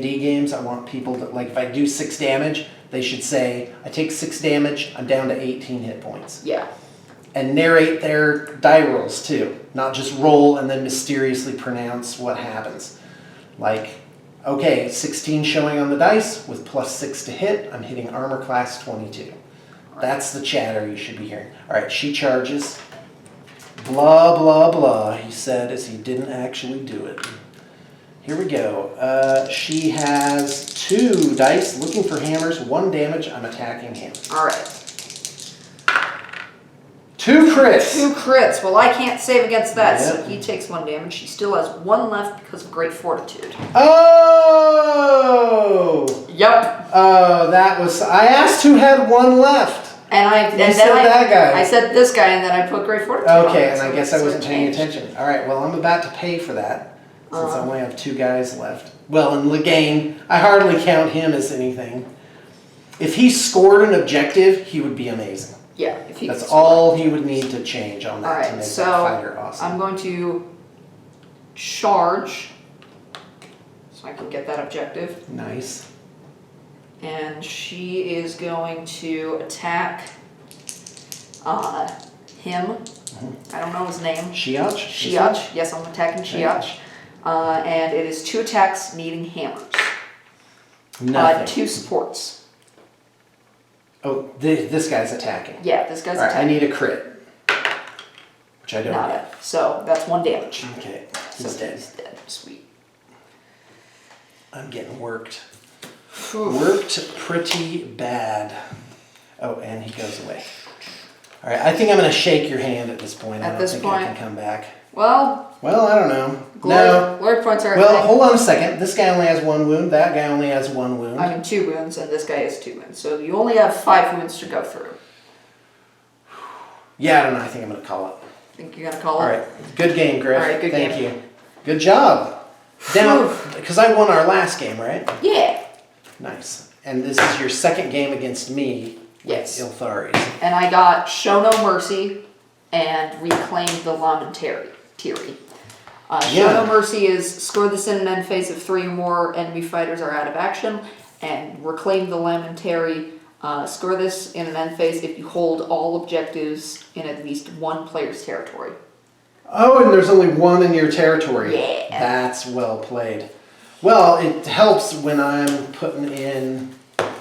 D&D games, I want people to, like, if I do 6 damage, they should say, I take 6 damage, I'm down to 18 hit points. Yeah. And narrate their die rolls too, not just roll and then mysteriously pronounce what happens. Like, okay, 16 showing on the dice with +6 to hit, I'm hitting armor class 22. That's the chatter you should be hearing. All right, she charges. Blah, blah, blah, he said as he didn't actually do it. Here we go. She has 2 dice, looking for hammers, 1 damage, I'm attacking him. All right. 2 crits. 2 crits. Well, I can't save against that, Yep. so he takes 1 damage. She still has 1 left because of great fortitude. Oh! Yep. Oh, that was... I asked who had 1 left. And You said that guy. I said this guy, and then I put great fortitude on Okay, it, and so I guess so I it wasn't paying changed. attention. All right, well, I'm about to pay for that since I only have 2 guys left. Well, in Legane, I hardly count him as anything. If he scored an objective, he would be amazing. Yeah, if he That's could all he would need to change on that All to right, make so that fighter awesome. I'm going to charge so I can get that objective. Nice. And she is going to attack him. I don't know his name. Shiach? Shiach. Yes, I'm attacking Shiach. And it is 2 attacks needing hammers. Nothing. 2 supports. Oh, this guy's attacking. Yeah, this guy's All right, I attacking. need a crit. Which I don't Not get. it. So that's 1 damage. Okay, So he's dead. He's dead. Sweet. I'm getting worked. Oof. Worked pretty bad. Oh, and he goes away. All right, I think I'm going to shake your hand at this point. I At don't this think point? I can come back. Well, Well, I don't know. glory, glory points are a Well, thing. hold on a second. This guy only has 1 wound. That guy only has 1 wound. I mean 2 wounds, and this guy has 2 wounds. So you only have 5 wounds to go through. Yeah, I don't know. I think I'm going to call it. Think you're gonna call All it? right. Good game, Griff. All right, good Thank game. you. Good job. Down, because I won our last game, right? Yeah. Nice. And this is your 2nd game against me. Yes. Iltharis. And I got Show No Mercy and Reclaim the Lamentary. Show No Mercy is score this in an end phase if 3 or more enemy fighters are out of action, and Reclaim the Lamentary, score this in an end phase if you hold all objectives in at least 1 player's territory. Oh, and there's only 1 in your territory. Yeah. That's well played. Well, it helps when I'm putting in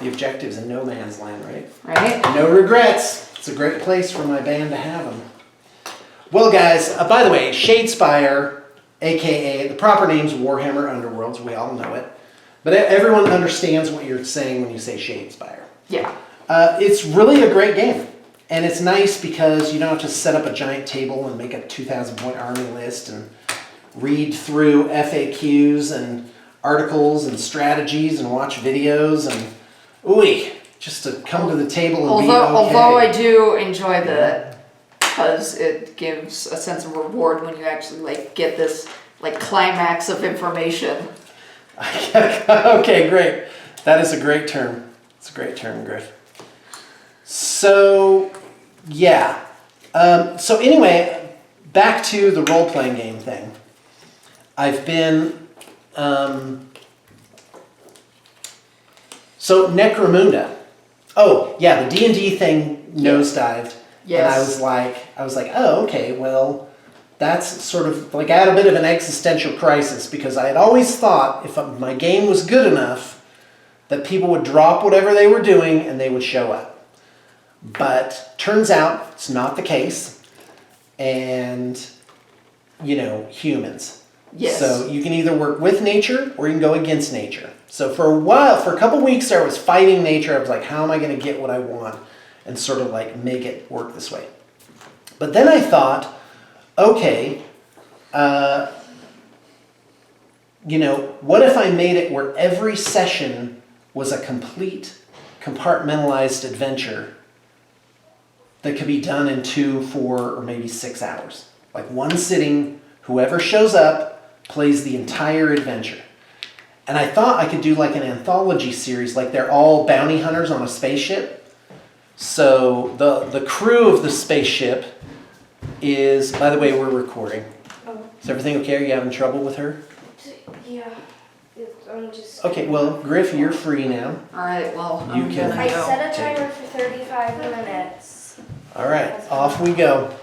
the objectives in no man's land, right? Right? No regrets. It's a great place for my band to have them. Well, guys, by the way, Shadespire, a.k.a. the proper name's Warhammer Underworlds. We all know it. But everyone understands what you're saying when you say Shadespire. Yeah. It's really a great game. And it's nice because you don't have to set up a giant table and make a 2,000-point army list and read through FAQs and articles and strategies and watch videos and just to come to the table and be okay. Although I do enjoy that because it gives a sense of reward when you actually get this climax of information. Okay, great. That is a great term. It's a great term, Griff. So, yeah. So anyway, back to the role-playing game thing. I've been... So, Necromunda. Oh, yeah, the D&D thing nosedived. Yes. And I was like, oh, okay, well, that's sort of I had a bit of an existential crisis because I had always thought if my game was good enough that people would drop whatever they were doing and they would show up. But turns out it's not the case. And, humans. Yes. So you can either work with nature or you can go against nature. So for a couple weeks I was fighting nature. I was like, how am I going to get what I want? And sort of make it work this way. But then I thought, okay, what if I made it where every session was a complete compartmentalized adventure that could be done in 2, 4, or maybe 6 hours. Like one sitting, whoever shows up plays the entire adventure. And I thought I could do an anthology series, they're all bounty hunters on a spaceship. So the crew of the spaceship is, by the way, we're recording. Oh. Is everything okay? Are you having trouble with her? Yeah. I'm just. Okay, well, Griff, you're free now. Alright, well, You I'm can- gonna I go. set a timer for 35 minutes. All right, off we go.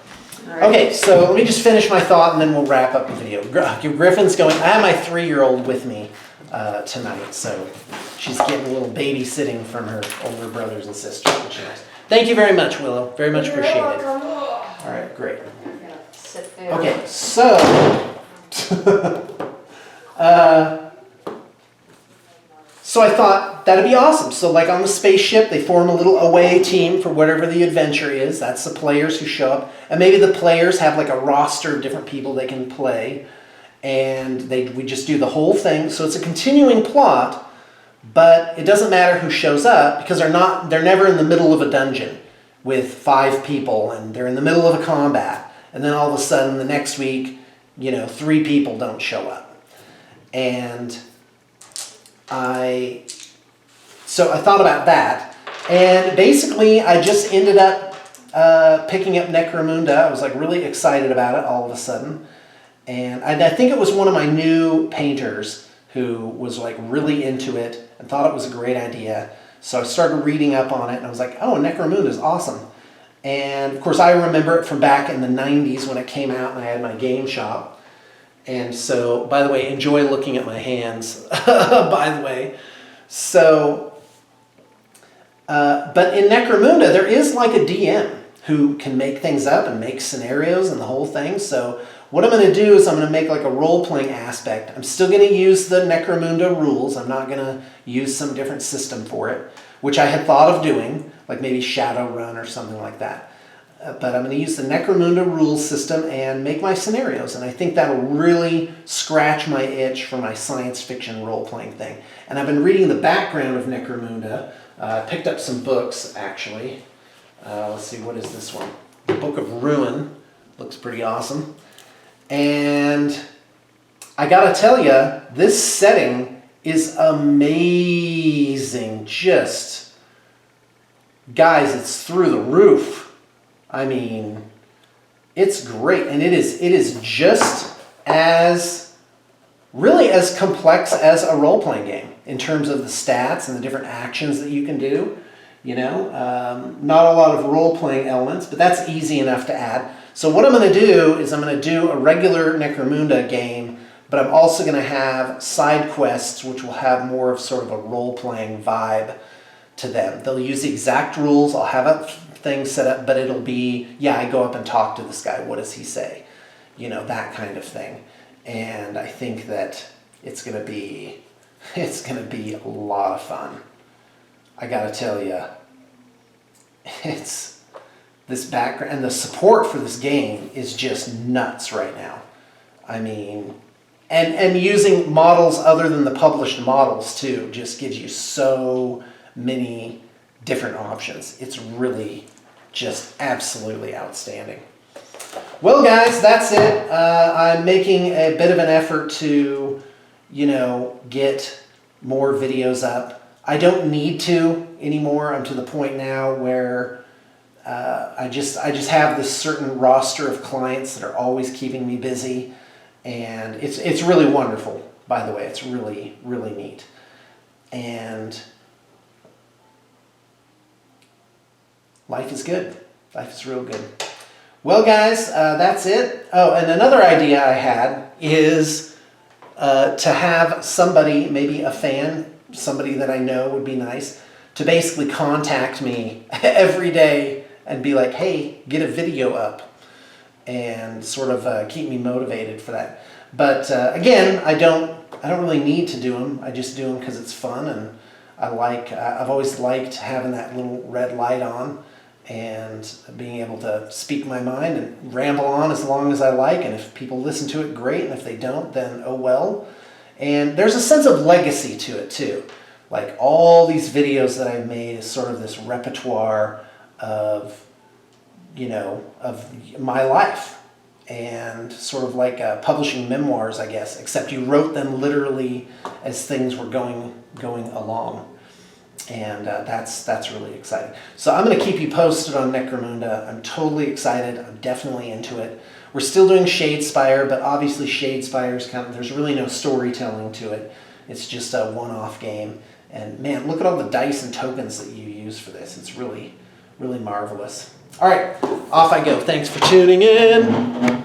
Alright. Okay, so let me just finish my thought and then we'll wrap up the video. Griffin's going, I have my 3-year-old with me tonight, so she's getting a little babysitting from her older brothers and sisters, which is nice. Thank you very much, Willow. Very much You're appreciated. welcome. All right, great. I'm gonna sit there. Okay, so so I thought that'd be awesome. So like on the spaceship, they form a little away team for whatever the adventure is. That's the players who show up. And maybe the players have like a roster of different people they can play. And we just do the whole thing. So it's a continuing plot, but it doesn't matter who shows up because they're never in the middle of a dungeon with 5 people and they're in the middle of a combat. And then all of a sudden the next week, 3 people don't show up. And I thought about that, and basically I just ended up picking up Necromunda. I was like really excited about it all of a sudden, and I think it was one of my new painters who was like really into it and thought it was a great idea. So I started reading up on it and I was like, oh, Necromunda is awesome. And of course I remember it from back in the 90s when it came out and I had my game shop. And so, by the way, enjoy looking at my hands, by the way. So, but in Necromunda, there is like a DM who can make things up and make scenarios and the whole thing. So what I'm going to do is I'm going to make like a role-playing aspect. I'm still going to use the Necromunda rules. I'm not going to use some different system for it, which I had thought of doing, like maybe Shadowrun or something like that. But I'm going to use the Necromunda rules system and make my scenarios. And I think that'll really scratch my itch for my science fiction role-playing thing. And I've been reading the background of Necromunda. I picked up some books, actually. Let's see, what is this one? The Book of Ruin. Looks pretty awesome. And I got to tell you, this setting is amazing. Just, guys, it's through the roof. I mean, it's great, and it is just really as complex as a role-playing game in terms of the stats and the different actions that you can do. Not a lot of role-playing elements, but that's easy enough to add. So what I'm going to do is I'm going to do a regular Necromunda game, but I'm also going to have side quests which will have more of sort of a role-playing vibe to them. They'll use the exact rules. I'll have a thing set up, but it'll be, I go up and talk to this guy. What does he say? That kind of thing. And I think that it's going to be a lot of fun. I got to tell you, it's this background and the support for this game is just nuts right now. I mean, and using models other than the published models too just gives you so many different options. It's really just absolutely outstanding. Well, guys, that's it. I'm making a bit of an effort to, get more videos up. I don't need to anymore. I'm to the point now where I just have this certain roster of clients that are always keeping me busy, and it's really wonderful. By the way, it's really, really neat. And life is good. Life is real good. Well, guys, that's it. Oh, and another idea I had is to have somebody, maybe a fan, somebody that I know would be nice, to basically contact me every day and be like, hey, get a video up, and sort of keep me motivated for that. But again, I don't really need to do them. I just do them because it's fun, and I've always liked having that little red light on and being able to speak my mind and ramble on as long as I like. And if people listen to it, great. And if they don't, then oh well. And there's a sense of legacy to it too. Like all these videos that I've made is sort of this repertoire of, of my life, and sort of like publishing memoirs, I guess, except you wrote them literally as things were going along. And that's really exciting. So I'm going to keep you posted on Necromunda. I'm totally excited. I'm definitely into it. We're still doing Shadespire, but obviously Shadespire is there's really no storytelling to it. It's just a one-off game. And man, look at all the dice and tokens that you use for this. It's really, really marvelous. All right, off I go. Thanks for tuning in.